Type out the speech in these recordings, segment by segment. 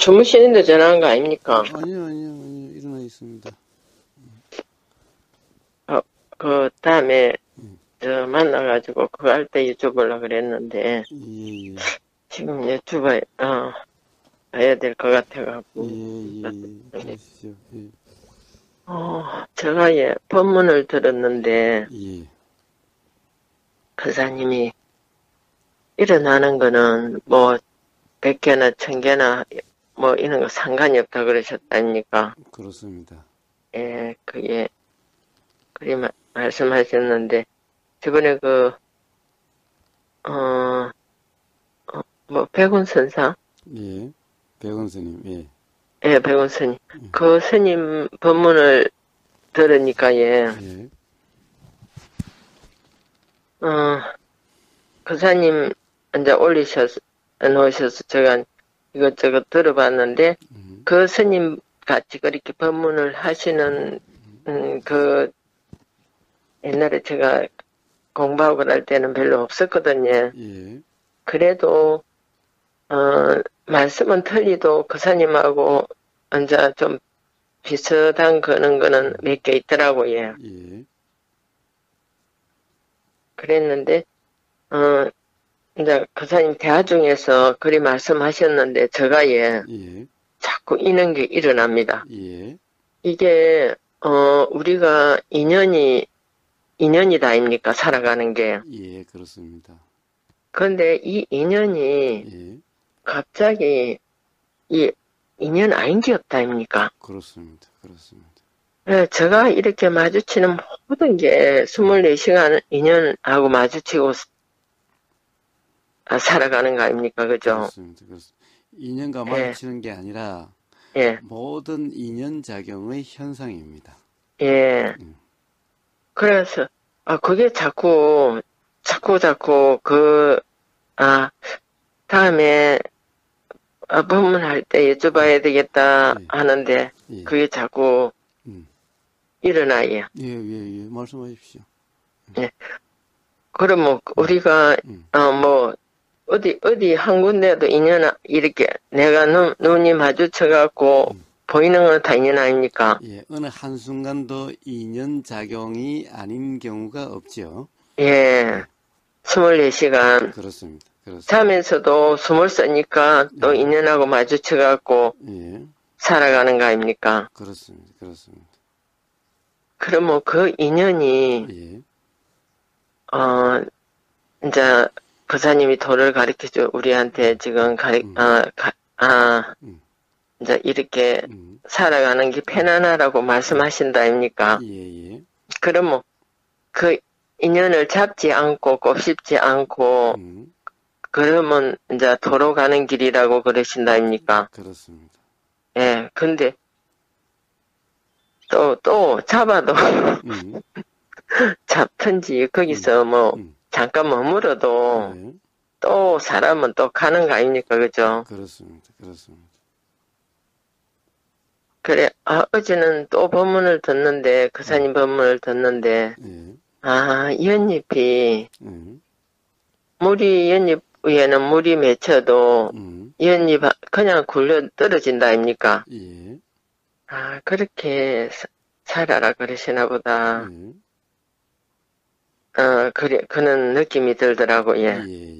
주무시는데 전화한 거 아닙니까? 아니요, 아니요, 아니요. 일어나 있습니다. 그 다음에 저 만나가지고 그거 할 때 여쭤보려고 그랬는데 예, 예. 지금 봐야 될 것 예, 같아가지고. 예. 그러시죠. 예. 제가 법문을 들었는데 예. 그사님이 일어나는 거는 뭐 100개나 1000개나 뭐 이런 거 상관이 없다 그러셨다니까. 그렇습니다. 예, 그리 말씀하셨는데 저번에 백운 선사? 예. 백원 스님, 예. 예, 백운 스님. 그 스님 법문을 들으니까, 예. 그사님 이제 놓으셔서 제가 이것저것 들어봤는데, 그 스님 같이 그렇게 법문을 하시는, 옛날에 제가 공부하고 그럴 때는 별로 없었거든요. 예. 그래도, 말씀은 틀리도 그사님하고 이제 좀 비슷한 거는 몇 개 있더라고요. 예. 그랬는데, 이제 그사님 대화 중에서 그리 말씀하셨는데, 제가 예. 자꾸 이런 게 일어납니다. 예. 이게, 우리가 인연이다 아닙니까? 살아가는 게. 예, 그렇습니다. 그런데 이 인연이 예. 갑자기 이 인연 아닌 게 없다 아닙니까? 그렇습니다. 그렇습니다. 네, 제가 이렇게 마주치는 모든 게 24시간 인연하고 마주치고 살아가는 거 아닙니까? 그죠? 그렇습니다. 인연과 예, 마주치는 게 아니라 예, 모든 인연작용의 현상입니다. 예. 그래서, 그게 자꾸, 다음에, 법문할 때 여쭤봐야 되겠다 예. 하는데, 예. 그게 자꾸 일어나요. 예, 예, 예. 말씀하십시오. 예. 그러면 우리가, 어디 한 군데도 인연, 이렇게 내가 눈이 마주쳐갖고 보이는 건 다 인연 아닙니까? 예, 어느 한순간도 인연작용이 아닌 경우가 없죠. 예. 24시간. 그렇습니다. 그렇습니다. 자면서도 숨을 쓰니까 또 예. 인연하고 마주쳐갖고 예, 살아가는 거 아닙니까? 그렇습니다. 그렇습니다. 그러면 그 인연이, 예. 이제, 부사님이 도를 가르쳐줘, 우리한테 지금 이제 이렇게 살아가는 게 편안하라고 말씀하신다 아닙니까? 예, 예. 그러면 그 인연을 잡지 않고 곱씹지 않고, 그러면 이제 도로 가는 길이라고 그러신다 아닙니까? 그렇습니다. 예, 근데 또 잡아도 잡든지 거기서 잠깐 머물어도 예. 또 사람은 또 가는 거 아닙니까? 그죠? 그렇습니다. 그렇습니다. 그래, 어제는 또 법문을 듣는데, 그사님 법문을 듣는데, 예. 연잎이, 예. 연잎 위에는 물이 맺혀도, 연잎 그냥 굴러 떨어진다 아닙니까? 예. 그렇게 살아라 그러시나 보다. 예. 그래, 그런 느낌이 들더라고요. 예. 예.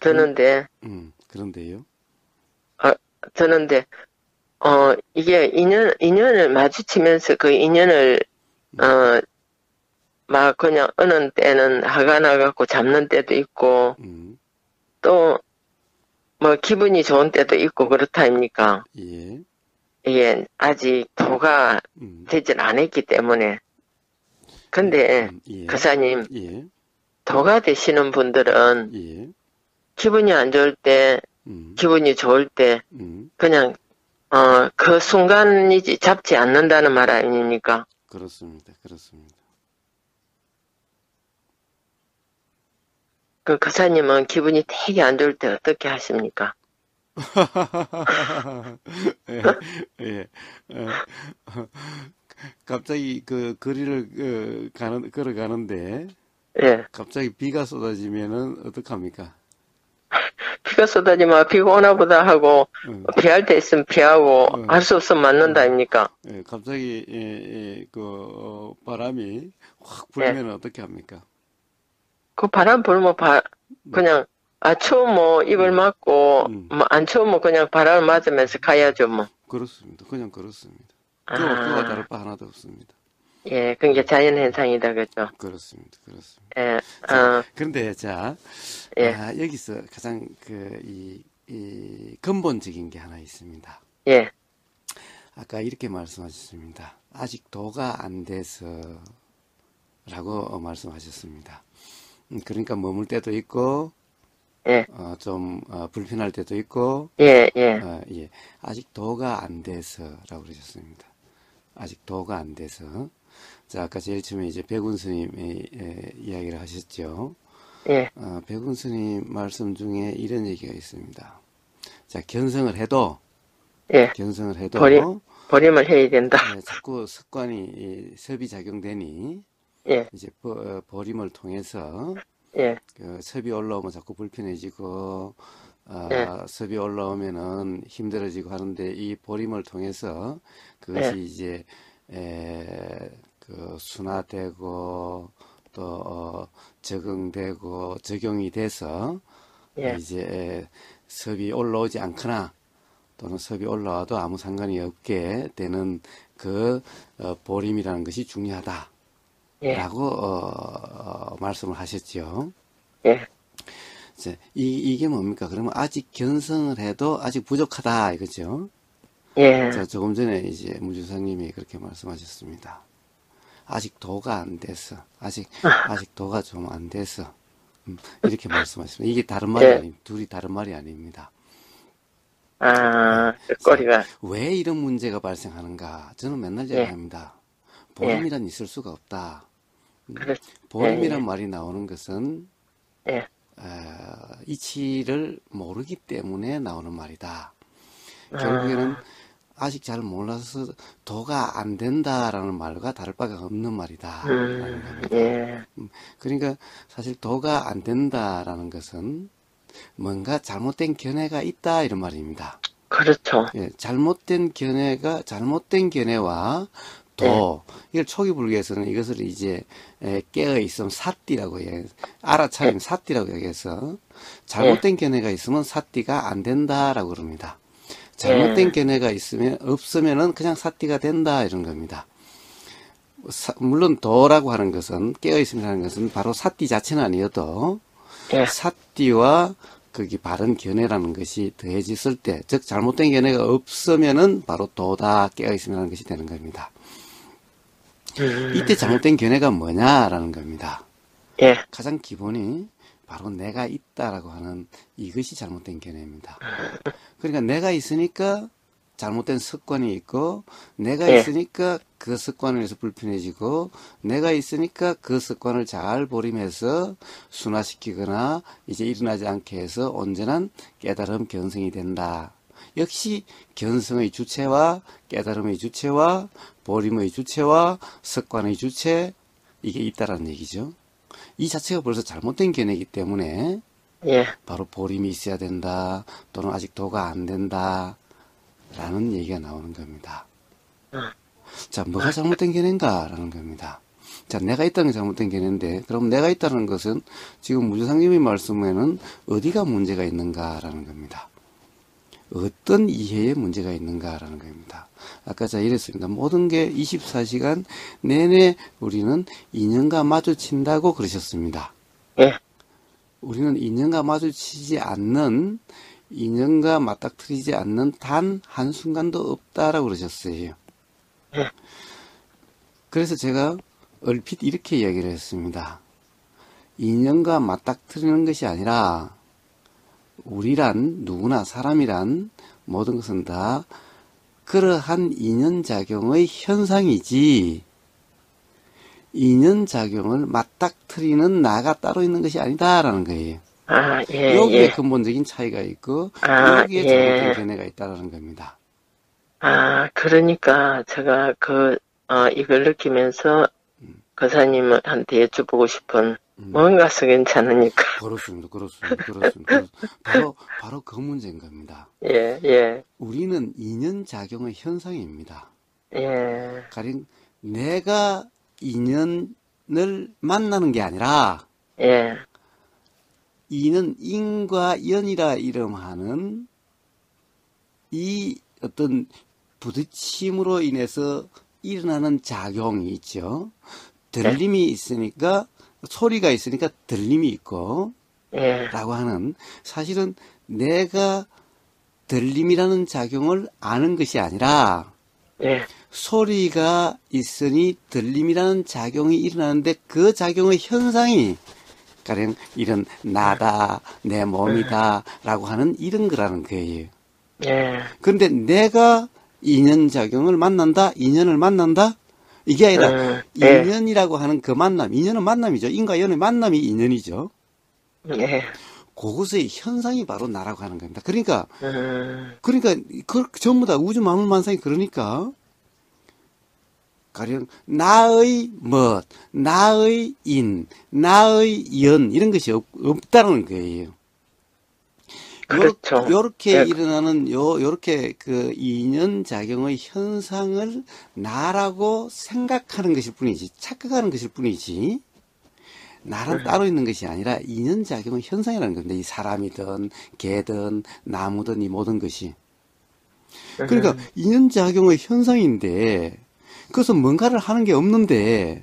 드는데, 그런데요? 드는데, 이게 인연을 마주치면서 그 인연을, 막 그냥 어느 때는 화가 나갖고 잡는 때도 있고, 또, 뭐 기분이 좋은 때도 있고 그렇다 아닙니까? 예. 이게 아직 도가 되질 않았기 때문에. 근데, 예. 그사님, 예. 도가 되시는 분들은 예. 기분이 안 좋을 때, 기분이 좋을 때, 그냥, 그 순간이지 잡지 않는다는 말 아닙니까? 그렇습니다. 그렇습니다. 그 그사님은 기분이 되게 안 좋을 때 어떻게 하십니까? 예. 예. 갑자기 그 거리를 걸어가는데 예. 갑자기 비가 쏟아지면은 어떡합니까? 비가 비가 쏟아지면 비가 오나 보다 하고, 피할 때 있으면 피하고, 할 수 없으면 맞는다, 아닙니까? 예, 갑자기, 바람이 확 예. 불면 어떻게 합니까? 그 바람 불면 그냥, 추우면 뭐 입을 막고, 뭐 안 추우면 그냥 바람을 맞으면서 가야죠, 뭐. 그렇습니다. 그냥 그렇습니다. 그와 다를 바 하나도 없습니다. 예, 그게 자연 현상이다, 그죠? 그렇습니다. 그렇습니다. 예, 자, 그런데, 자, 예. 여기서 가장 이 근본적인 게 하나 있습니다. 예, 아까 이렇게 말씀하셨습니다. 아직 도가 안 돼서, 라고 말씀하셨습니다. 그러니까 머물 때도 있고, 예, 좀, 불편할 때도 있고, 예, 예, 예. 아직 도가 안 돼서, 라고 그러셨습니다. 아직 도가 안 돼서. 자, 아까 제일 처음에 이제 백운 스님의 이야기를 하셨죠. 예, 백운 스님 말씀 중에 이런 얘기가 있습니다. 자, 견성을 해도, 예. 버림을 해야 된다. 자꾸 습관이, 섭이 작용되니, 예, 이제 버림을 통해서, 예, 섭이 올라오면 자꾸 불편해지고, 예. 섭이 올라오면은 힘들어지고 하는데, 이 버림을 통해서 그것이 예. 이제, 순화되고, 또, 적응되고, 적용이 돼서, 예. 이제, 섭이 올라오지 않거나, 또는 섭이 올라와도 아무 상관이 없게 되는 버림이라는 것이 중요하다. 예. 라고, 말씀을 하셨죠. 예. 이제 이게 뭡니까? 그러면 아직 견성을 해도 아직 부족하다. 이거죠. 예. 자, 조금 전에 이제 무주사님이 그렇게 말씀하셨습니다. 아직 도가 안 돼서, 아직 도가 좀 안 돼서, 이렇게 말씀하셨습니다. 이게 다른 말이 아닙니다. 둘이 다른 말이 아닙니다. 꼬리가. 왜 이런 문제가 발생하는가? 저는 맨날 얘기합니다. 보림이란 있을 수가 없다. 보림이란 말이 나오는 것은, 이치를 모르기 때문에 나오는 말이다. 결국에는 아직 잘 몰라서 도가 안 된다라는 말과 다를 바가 없는 말이다. 라는 겁니다. 예. 그러니까 사실 도가 안 된다라는 것은 뭔가 잘못된 견해가 있다 이런 말입니다. 그렇죠. 예, 잘못된 견해와 도, 이걸 초기 불교에서는 이것을 이제 깨어 있으면 사띠라고 해. 알아차림 사띠라고 얘기해서 잘못된 견해가 있으면 사띠가 안 된다라고 그럽니다. 잘못된 견해가 없으면은 그냥 사띠가 된다 이런 겁니다. 물론 도라고 하는 것은 깨어 있음이라는 것은 바로 사띠 자체는 아니어도 사띠와 거기 바른 견해라는 것이 더해졌을 때, 즉 잘못된 견해가 없으면은 바로 도다 깨어 있음이라는 것이 되는 겁니다. 이때 잘못된 견해가 뭐냐라는 겁니다. 가장 기본이 바로 내가 있다라고 하는 이것이 잘못된 견해입니다. 그러니까 내가 있으니까 잘못된 습관이 있고, 내가 있으니까 그 습관을 해서 불편해지고, 내가 있으니까 그 습관을 잘 버림해서 순화시키거나 이제 일어나지 않게 해서 온전한 깨달음 견성이 된다. 역시 견성의 주체와 깨달음의 주체와 버림의 주체와 습관의 주체, 이게 있다라는 얘기죠. 이 자체가 벌써 잘못된 견해이기 때문에 바로 버림이 있어야 된다, 또는 아직 도가 안 된다 라는 얘기가 나오는 겁니다. 자, 뭐가 잘못된 견해인가 라는 겁니다. 자, 내가 있다는 게 잘못된 견해인데, 그럼 내가 있다는 것은 지금 무주상님의 말씀에는 어디가 문제가 있는가 라는 겁니다. 어떤 이해에 문제가 있는가 라는 겁니다. 아까 제가 이랬습니다. 모든 게 24시간 내내 우리는 인연과 마주친다고 그러셨습니다. 우리는 인연과 마주치지 않는, 인연과 맞닥뜨리지 않는 단 한순간도 없다라고 그러셨어요. 그래서 제가 얼핏 이렇게 이야기를 했습니다. 인연과 맞닥뜨리는 것이 아니라 우리란, 누구나 사람이란 모든 것은 다 그러한 인연작용의 현상이지, 인연작용을 맞닥뜨리는 나가 따로 있는 것이 아니다라는 거예요. 여기에 근본적인 차이가 있고, 여기에 잘못된 견해가 있다라는 겁니다. 그러니까 제가 이걸 느끼면서 거사님한테 여쭤보고 싶은 뭔가서 괜찮으니까. 그렇습니다. 그렇습니다. 바로 그 문제인 겁니다. 예, 예, 우리는 인연작용의 현상입니다. 예, 가령 내가 인연을 만나는 게 아니라 예, 이는 인과 연이라 이름하는 이 어떤 부딪힘으로 인해서 일어나는 작용이 있죠. 들림이 있으니까 소리가 있으니까 들림이 있고 예, 라고 하는 사실은 내가 들림이라는 작용을 아는 것이 아니라 예, 소리가 있으니 들림이라는 작용이 일어나는데 그 작용의 현상이 가령 이런 나다, 내 몸이다 라고 하는 이런 거라는 거예요. 예, 그런데 내가 인연작용을 만난다, 인연을 만난다? 이게 아니라 예, 인연이라고 하는 그 만남, 인연은 만남이죠. 인과 연의 만남이 인연이죠. 예, 그것의 현상이 바로 나라고 하는 겁니다. 그러니까 그 전부 다 우주 만물만상이 그러니까 가령 나의 멋, 나의 인, 나의 연 이런 것이 없다는 거예요. 그렇죠. 요렇게 예, 일어나는 요렇게 그 인연작용의 현상을 나라고 생각하는 것일 뿐이지, 착각하는 것일 뿐이지, 나는 따로 있는 것이 아니라 인연작용의 현상이라는 건데, 이 사람이든, 개든, 나무든, 이 모든 것이. 그러니까 인연작용의 현상인데, 그것은 뭔가를 하는 게 없는데,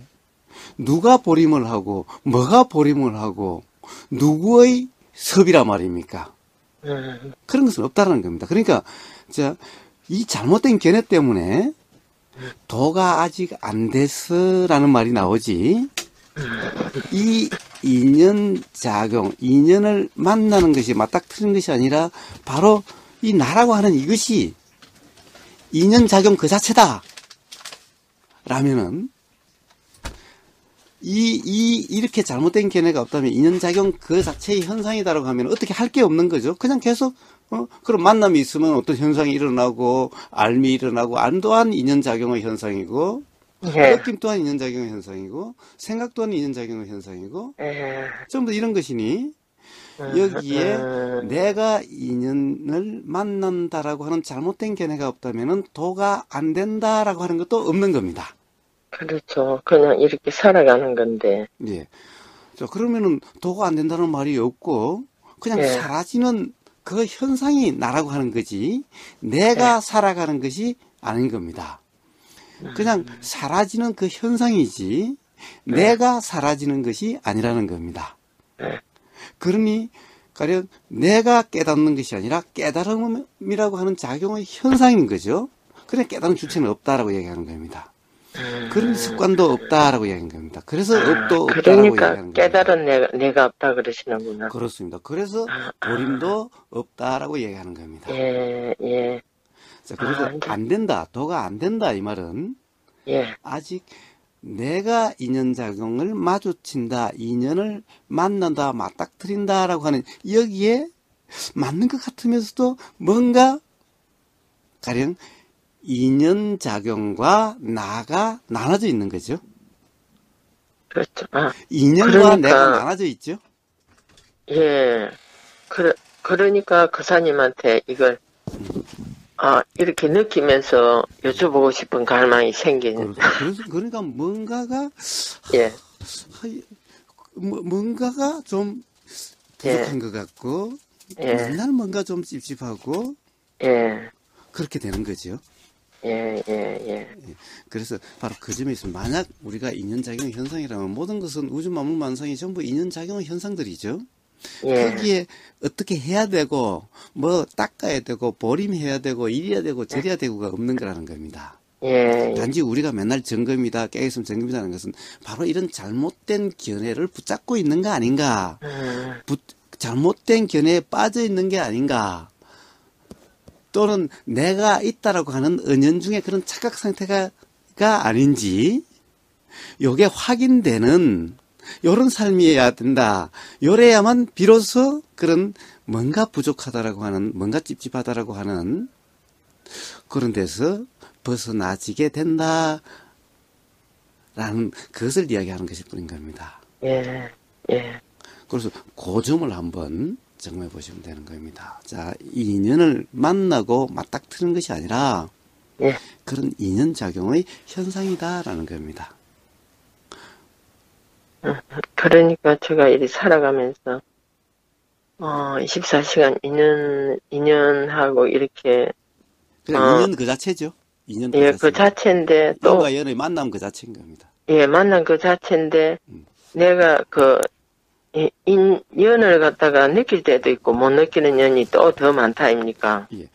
누가 보림을 하고, 뭐가 보림을 하고, 누구의 섭이라 말입니까? 그런 것은 없다는 겁니다. 그러니까, 이 잘못된 견해 때문에 도가 아직 안 됐어라는 말이 나오지, 이 인연작용, 인연을 만나는 것이 맞닥뜨리는 것이 아니라 바로 이 나라고 하는 이것이 인연작용 그 자체다. 라면은, 이렇게 잘못된 견해가 없다면 인연작용 그 자체의 현상이다라고 하면 어떻게 할 게 없는 거죠. 그냥 계속, 그런 만남이 있으면 어떤 현상이 일어나고, 알미 일어나고, 안 또한 인연작용의 현상이고, 예, 느낌 또한 인연작용의 현상이고, 생각 또한 인연작용의 현상이고, 예, 전부 다 이런 것이니, 여기에 내가 인연을 만난다라고 하는 잘못된 견해가 없다면은 도가 안 된다라고 하는 것도 없는 겁니다. 그렇죠. 그냥 이렇게 살아가는 건데. 예. 자, 그러면은 도가 안 된다는 말이 없고, 그냥 예, 사라지는 그 현상이 나라고 하는 거지, 내가 살아가는 것이 아닌 겁니다. 그냥 사라지는 그 현상이지, 내가 사라지는 것이 아니라는 겁니다. 그러니, 가령 내가 깨닫는 것이 아니라 깨달음이라고 하는 작용의 현상인 거죠. 그래, 깨달은 주체는 없다라고 얘기하는 겁니다. 그런 습관도 없다라고 얘기하는 겁니다. 그래서 업도 없다라고 그러니까 얘기하는 겁니다. 깨달은 내가 없다 그러시는구나. 그렇습니다. 그래서 보림도 없다라고 얘기하는 겁니다. 예, 예, 자, 그래서 안 된다, 도가 안 된다 이 말은 예, 아직 내가 인연작용을 마주친다, 인연을 만난다, 맞닥뜨린다라고 하는 여기에 맞는 것 같으면서도 뭔가 가령 인연작용과 나가 나눠져 있는 거죠. 그렇죠. 인연과 그러니까, 내가 나눠져 있죠. 예, 그러니까 그사님한테 이걸, 이렇게 느끼면서 여쭤보고 싶은 갈망이 생긴. 그러니까 뭔가가, 예, 뭔가가 좀 부족한 것 같고, 예, 맨날 뭔가 좀 찝찝하고, 예, 그렇게 되는 거죠. 예, 예. 그래서 바로 그 점에 있으면 만약 우리가 인연작용 현상이라면 모든 것은 우주 만물 만상이 전부 인연작용 현상들이죠. 예. 거기에 어떻게 해야 되고 뭐 닦아야 되고 보림해야 되고 이래야 되고 저래야 되고가 없는 거라는 겁니다. 예, 단지 우리가 맨날 점검이다 깨있으면 점검이라는 것은 바로 이런 잘못된 견해를 붙잡고 있는 거 아닌가, 잘못된 견해에 빠져 있는 게 아닌가, 또는 내가 있다라고 하는 은연중에 그런 착각 상태가 아닌지, 요게 확인되는 요런 삶이어야 된다. 요래야만 비로소 그런 뭔가 부족하다라고 하는, 뭔가 찝찝하다라고 하는 그런 데서 벗어나지게 된다라는 그것을 이야기하는 것일 뿐인 겁니다. 예, 예. 그래서 그 점을 한번 정해 보시면 되는 겁니다. 자, 이 인연을 만나고 맞닥뜨리는 것이 아니라 예. 그런 인연 작용의 현상이다라는 겁니다. 그러니까 제가 이리 살아가면서 24시간 인연하고 이렇게 그냥 인연 그 자체죠. 인연 그 예, 자체. 그 자체인데 또 인과 연의 만남 그 자체인 겁니다. 예, 만난 그 자체인데 내가 인연을 갖다가 느낄 때도 있고 못 느끼는 연이 또 더 많다 아닙니까? 예,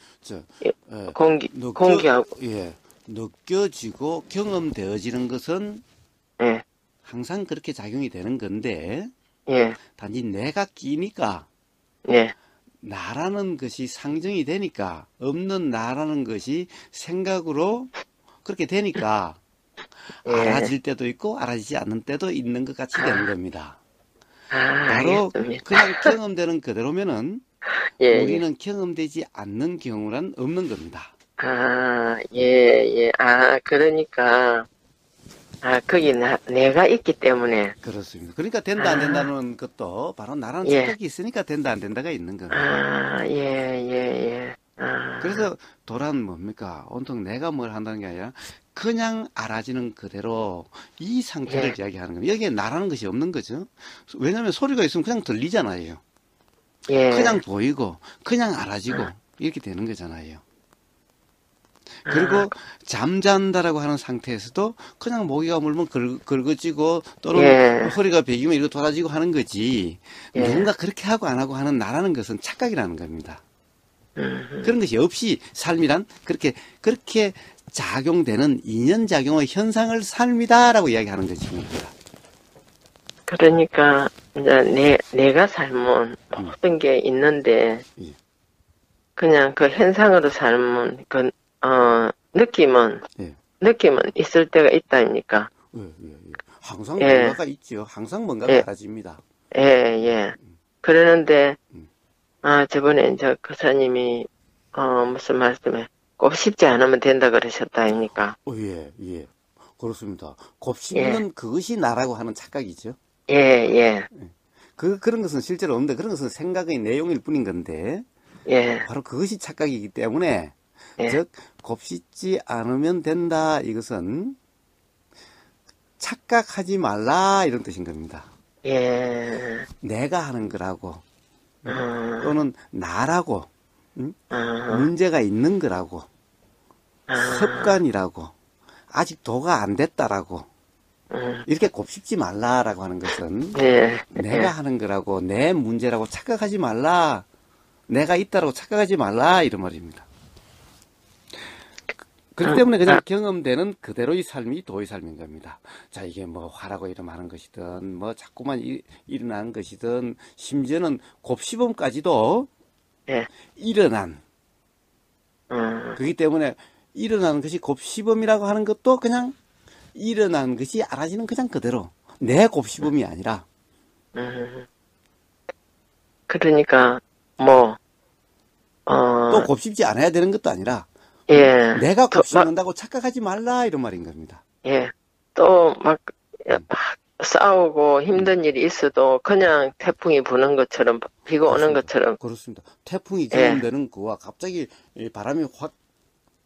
예, 공기하고 예, 느껴지고 경험되어지는 것은 예, 항상 그렇게 작용이 되는 건데, 예, 단지 내가 끼니까, 예, 나라는 것이 상정이 되니까, 없는 나라는 것이 생각으로 그렇게 되니까, 예. 알아질 때도 있고, 알아지지 않는 때도 있는 것 같이 되는 겁니다. 바로 알겠습니다. 그냥 경험되는 그대로면은, 예, 예. 우리는 경험되지 않는 경우란 없는 겁니다. 예, 예. 그러니까, 거기 내가 있기 때문에. 그렇습니다. 그러니까 된다 안 된다는 것도 바로 나라는 예. 착각이 있으니까 된다 안 된다가 있는 겁니다. 예, 예, 예. 그래서 도란 뭡니까? 온통 내가 뭘 한다는 게 아니라 그냥 알아지는 그대로 이 상태를 예. 이야기하는 겁니다. 여기에 나라는 것이 없는 거죠. 왜냐하면 소리가 있으면 그냥 들리잖아요. 예. 그냥 보이고 그냥 알아지고 이렇게 되는 거잖아요. 그리고 잠잔다라고 하는 상태에서도 그냥 모기가 물면 긁어지고 또는 예. 허리가 베기면 이거 돌아지고 하는 거지. 예. 누군가 그렇게 하고 안 하고 하는 나라는 것은 착각이라는 겁니다. 그런 것이 없이 삶이란 그렇게 작용되는 인연작용의 현상을 삶이다라고 이야기하는 것입니다. 그러니까, 이제 내가 삶은 모든 게 있는데, 예. 그냥 그 현상으로 삶은 느낌은 예. 있을 때가 있다니까. 예, 예, 예. 항상 예. 뭔가가 있죠. 항상 뭔가가 예. 알아집니다. 예, 예. 그러는데, 음. 저번에 이제 교사님이, 무슨 말씀에, 꼭 씹지 않으면 된다 그러셨다 아닙니까? 예, 예. 그렇습니다. 곱씹는 그것이 나라고 하는 착각이죠. 예, 예, 그런 것은 실제로 없는데, 그런 것은 생각의 내용일 뿐인 건데, 예, 바로 그것이 착각이기 때문에, 예. 즉, 곱씹지 않으면 된다. 이것은 착각하지 말라. 이런 뜻인 겁니다. 예, 내가 하는 거라고, 또는 나라고, 어, 문제가 있는 거라고, 습관이라고, 아직 도가 안 됐다라고, 이렇게 곱씹지 말라라고 하는 것은 예, 내가 하는 거라고, 내 문제라고 착각하지 말라, 내가 있다라고 착각하지 말라, 이런 말입니다. 그렇기 때문에 그냥 경험되는 그대로의 삶이 도의 삶인 겁니다. 자, 이게 뭐 화라고 이름하는 것이든, 뭐 자꾸만 일어나는 것이든, 심지어는 곱씹음까지도 예, 일어난, 그렇기 때문에 일어나는 것이 곱씹음이라고 하는 것도 그냥 일어난 것이 알아지는 그냥 그대로, 내 곱씹음이 아니라. 그러니까, 또 곱씹지 않아야 되는 것도 아니라, 예, 내가 곱씹는다고 착각하지 말라, 이런 말인 겁니다. 예, 또 막 싸우고 힘든 일이 있어도 그냥 태풍이 부는 것처럼, 비가 오는 것처럼, 그렇습니다. 태풍이 경험되는 그와 갑자기 바람이 확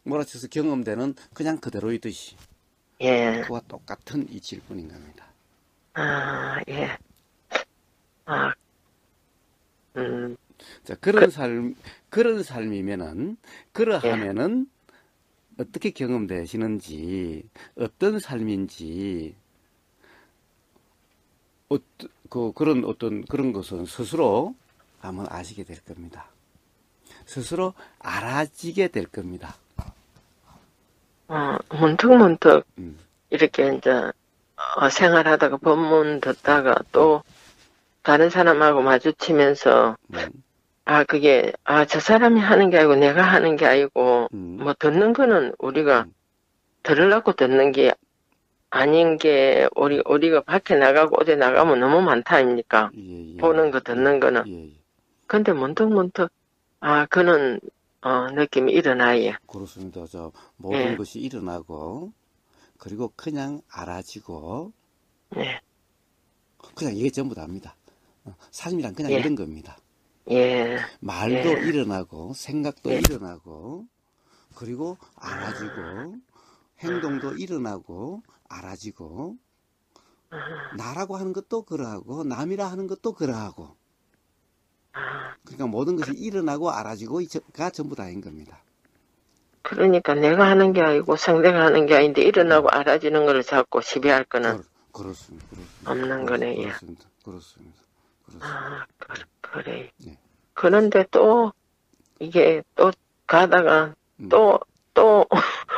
몰아쳐서 경험되는 그냥 그대로이듯이, 예, 그와 똑같은 이치일 뿐인 겁니다. 예, 자, 그런 삶이면은, 그러하면은, 어떻게 경험되시는지, 어떤 삶인지, 그런 것은 스스로 한번 아시게 될 겁니다. 스스로 알아지게 될 겁니다. 문득문득 이렇게 이제 생활하다가 법문 듣다가 또 다른 사람하고 마주치면서 그게 저 사람이 하는 게 아니고 내가 하는 게 아니고 뭐 듣는 거는 우리가 들으려고 듣는 게 아닌 게 우리가 밖에 나가고 어디 나가면 너무 많다 아닙니까? 보는 거 듣는 거는. 근데 문득문득 그는 느낌이 일어나요. 그렇습니다. 모든 것이 일어나고, 그리고 그냥 알아지고, 그냥 이게 전부 다입니다. 삶이란 그냥 예. 이런 겁니다. 예. 말도 예. 일어나고 생각도 예. 일어나고 그리고 알아지고 행동도 일어나고 알아지고 나라고 하는 것도 그러하고 남이라 하는 것도 그러하고 그러니까 모든 것이 일어나고 알아지고가 전부 다인 겁니다. 그러니까 내가 하는 게 아니고 상대가 하는 게 아닌데 일어나고 알아지는 걸 자꾸 시비할 거는 그렇습니다. 그렇습니다. 없는 거네. 예. 그렇습니다. 그렇습니다. 그렇습니다. 그래. 네. 그런데 또 이게 또 가다가 음. 또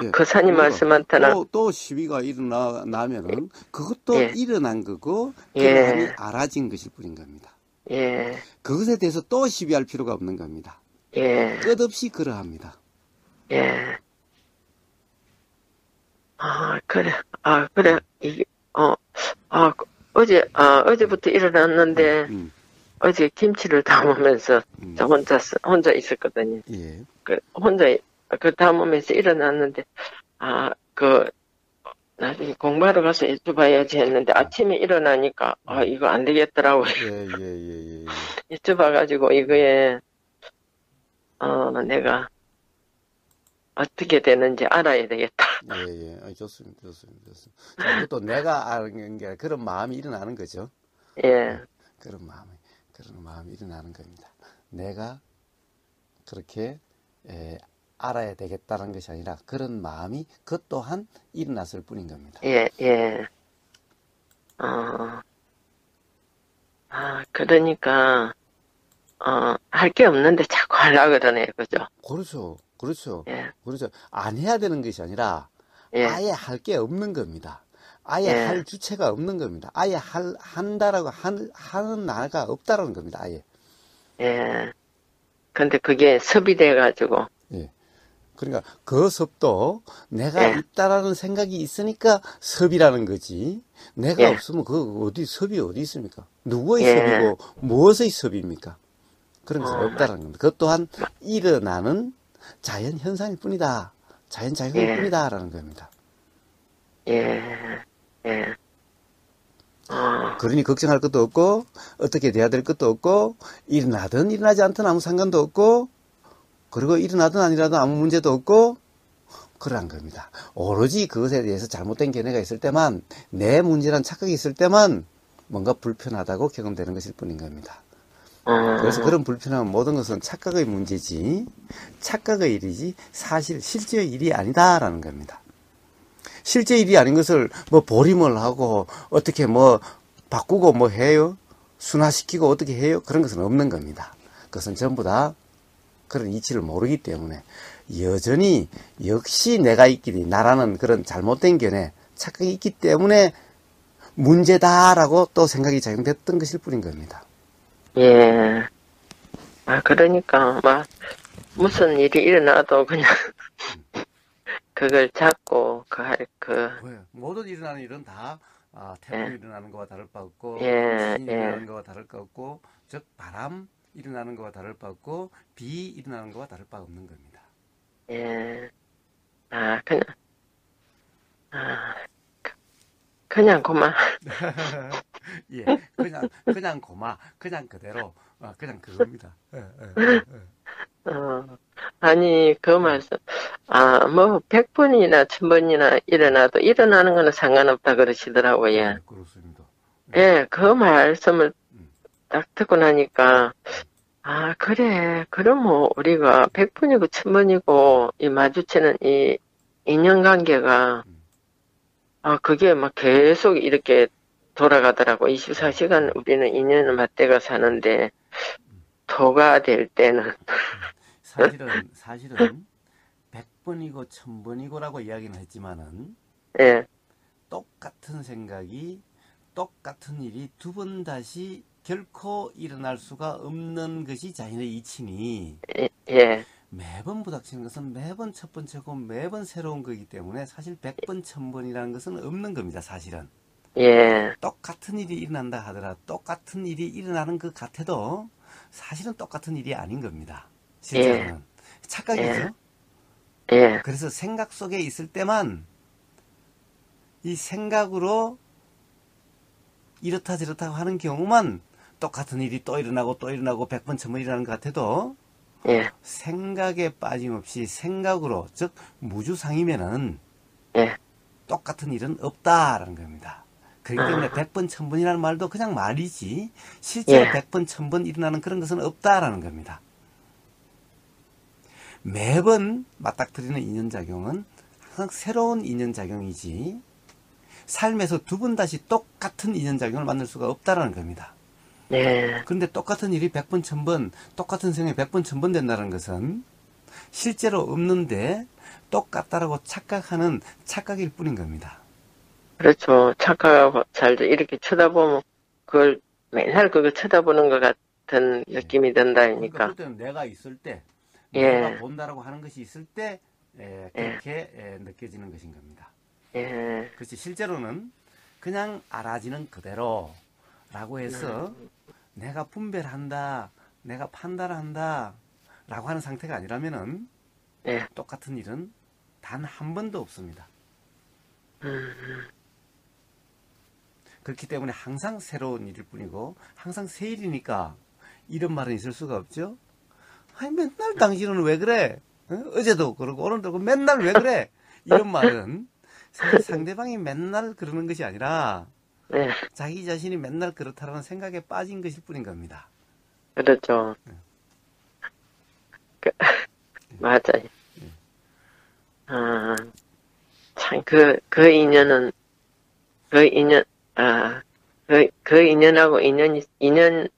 예. 거사님 말씀한테나 또 시비가 일어나면은 그것도 예. 일어난 거고 예. 그러함이 알아진 것일 뿐인 겁니다. 예. 그것에 대해서 또 시비할 필요가 없는 겁니다. 예. 끝없이 그러합니다. 예. 그래. 그래. 이게 어제부터 일어났는데 어제 김치를 담으면서 저 혼자 있었거든요. 예. 혼자 담으면서 일어났는데 나중에 공부하러 가서 여쭤봐야지 했는데 아침에 일어나니까 이거 안 되겠더라고요. 예. 여쭤봐가지고 이거에 내가 어떻게 되는지 알아야 되겠다. 예. 좋습니다. 자, 그것도 내가 아는 게 그런 마음이 일어나는 거죠. 예. 그런 마음이 일어나는 겁니다. 내가 그렇게 알아야 되겠다는 것이 아니라 그런 마음이 그 또한 일어났을 뿐인 겁니다. 예. 그러니까 할 게 없는데 자꾸 하려고 그러네, 그죠? 그렇죠. 예. 안 해야 되는 것이 아니라 예. 아예 할 게 없는 겁니다. 아예 예. 할 주체가 없는 겁니다. 아예 한다라고 하는 나가 없다라는 겁니다. 아예. 예. 근데 그게 섭이 돼가지고. 예. 그러니까 그 섭도 내가 있다라는 생각이 있으니까 섭이라는 거지. 내가 없으면 섭이 어디 있습니까? 누구의 섭이고 무엇의 섭입니까? 그런 것은 없다라는 겁니다. 그것 또한 일어나는 자연 현상일 뿐이다. 자연 작용일 뿐이다라는 겁니다. 예. 그러니 걱정할 것도 없고 어떻게 돼야 될 것도 없고 일어나든 일어나지 않든 아무 상관도 없고 그리고 일어나든 아니라든 아무 문제도 없고 그러한 겁니다. 오로지 그것에 대해서 잘못된 견해가 있을 때만 내 문제란 착각이 있을 때만 뭔가 불편하다고 경험되는 것일 뿐인 겁니다. 그래서 그런 불편함은 모든 것은 착각의 문제지 착각의 일이지 실제의 일이 아니다라는 겁니다. 실제 일이 아닌 것을 보림을 하고 어떻게 바꾸고 해요? 순화시키고 어떻게 해요? 그런 것은 없는 겁니다. 그것은 전부 다 그런 이치를 모르기 때문에 여전히 역시 내가 있기리 나라는 그런 잘못된 견해 착각이 있기 때문에 문제다라고 또 생각이 작용됐던 것일 뿐인 겁니다. 예. 그러니까 무슨 일이 일어나도 그냥 그걸 잡고 모든 일어나는 일은 다 태풍이 일어나는 것과 다를 바 없고 지진이 일어나는 것과 다를 바 없고 즉 바람 일어나는 것과 다를 바 없고 비 일어나는 것과 다를 바 없는 겁니다. 예. 그냥 그만. 예, 그냥 고마, 그냥 그대로, 그냥 그겁니다. 아니, 그 말씀, 100번이나 1000번이나 일어나도 일어나는 거는 상관없다 그러시더라고요. 네, 그렇습니다. 예, 그 말씀을 딱 듣고 나니까, 그래. 그럼 우리가 100번이고 1000번이고 이 마주치는 이 인연관계가, 그게 계속 이렇게 돌아가더라고. 24시간 우리는 인연을 맞대가 사는데, 도가 될 때는. 사실은 100번이고 1000번이고라고 이야기는 했지만은 예. 똑같은 생각이 똑같은 일이 두 번 다시 결코 일어날 수가 없는 것이 자연의 이치니 예. 매번 부닥치는 것은 매번 첫 번째고 매번 새로운 거기 때문에 사실 100번 1000번이라는 것은 없는 겁니다. 사실은. 예. 똑같은 일이 일어난다 하더라 똑같은 일이 일어나는 것 같아도 사실은 똑같은 일이 아닌 겁니다. 실제로는. 착각이죠. 예. 그래서 생각 속에 있을 때만 이 생각으로 이렇다 저렇다 하는 경우만 똑같은 일이 또 일어나고 또 일어나고 100번 1000번 일어나는 것 같아도 예, 생각에 빠짐없이 생각으로, 즉 무주상이면은 예. 똑같은 일은 없다라는 겁니다. 그렇기 때문에 아, 100번 1000번이라는 말도 그냥 말이지 실제로 예, 100번 1000번 일어나는 그런 것은 없다라는 겁니다. 매번 맞닥뜨리는 인연작용은 항상 새로운 인연작용이지 삶에서 두 번 다시 똑같은 인연작용을 만들 수가 없다라는 겁니다. 네, 그런데 똑같은 일이 100번 1000번 똑같은 생각이 100번 1000번 된다는 것은 실제로 없는데 똑같다라고 착각하는 착각일 뿐인 겁니다. 그렇죠. 착각하고 잘 이렇게 쳐다보면 그걸 맨날 그거 쳐다보는 것 같은 느낌이 그러니까 든다니까. 그때는 내가 있을 때, 내가 예, 본다라고 하는 것이 있을 때 예, 그렇게 느껴지는 것인 겁니다. 예, 그렇지 실제로는 그냥 알아지는 그대로라고 해서 내가 분별한다, 내가 판단한다 라고 하는 상태가 아니라면은 예, 똑같은 일은 단 한 번도 없습니다. 음, 그렇기 때문에 항상 새로운 일일 뿐이고 항상 새 일이니까 이런 말은 있을 수가 없죠. 아니 맨날 당신은 왜 그래? 어제도 그러고 오늘도 그러고 맨날 왜 그래? 이런 말은 사실 상대방이 맨날 그러는 것이 아니라 예, 자기 자신이 맨날 그렇다라는 생각에 빠진 것일 뿐인 겁니다. 그렇죠. 그, 맞아요. 아, 참, 그 인연은, 그 인연, 아, 그 인연하고 인연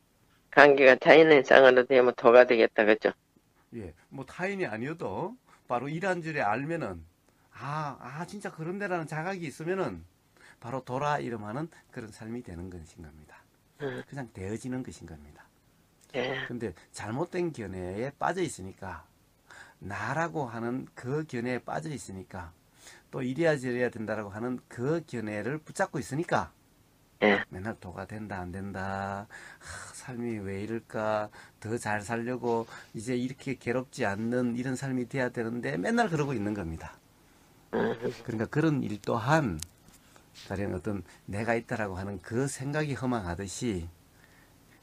관계가 자연현상으로 되면 도가 되겠다, 그죠? 예, 뭐 타인이 아니어도 바로 이란 줄에 알면은 진짜 그런데라는 자각이 있으면은 바로 도라 이름하는 그런 삶이 되는 것인 겁니다. 음, 그냥 되어지는 것인 겁니다. 예, 근데 잘못된 견해에 빠져 있으니까 나라고 하는 그 견해에 빠져 있으니까 또 이래야 저래야 된다라고 하는 그 견해를 붙잡고 있으니까 예, 맨날 도가 된다 안 된다 삶이 왜 이럴까 더 잘 살려고 이제 이렇게 괴롭지 않는 이런 삶이 돼야 되는데 맨날 그러고 있는 겁니다. 음, 그러니까 그런 일 또한 가령 어떤 내가 있다라고 하는 그 생각이 허망하듯이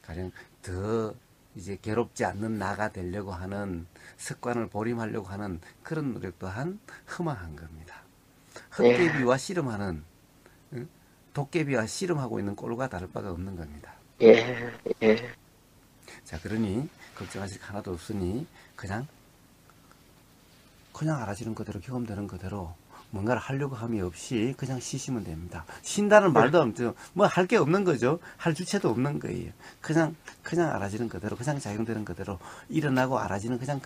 가령 더 이제 괴롭지 않는 나가 되려고 하는 습관을 보림하려고 하는 그런 노력 또한 허망한 겁니다. 예, 헛개비와 씨름하는 도깨비와 씨름하고 있는 꼴과 다를 바가 없는 겁니다. 예, 예, 자, 그러니 걱정하실 거 하나도 없으니 그냥 알아지는 그대로 경험되는 그대로 뭔가를 하려고 함이 없이 그냥 쉬시면 됩니다. 쉰다는 말도 없죠. 뭐 할 게 없는 거죠. 할 주체도 없는 거예요. 그냥 알아지는 그대로, 그냥 작용되는 그대로 일어나고 알아지는 그냥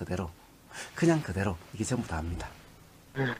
그대로 이게 전부 다입니다. 음.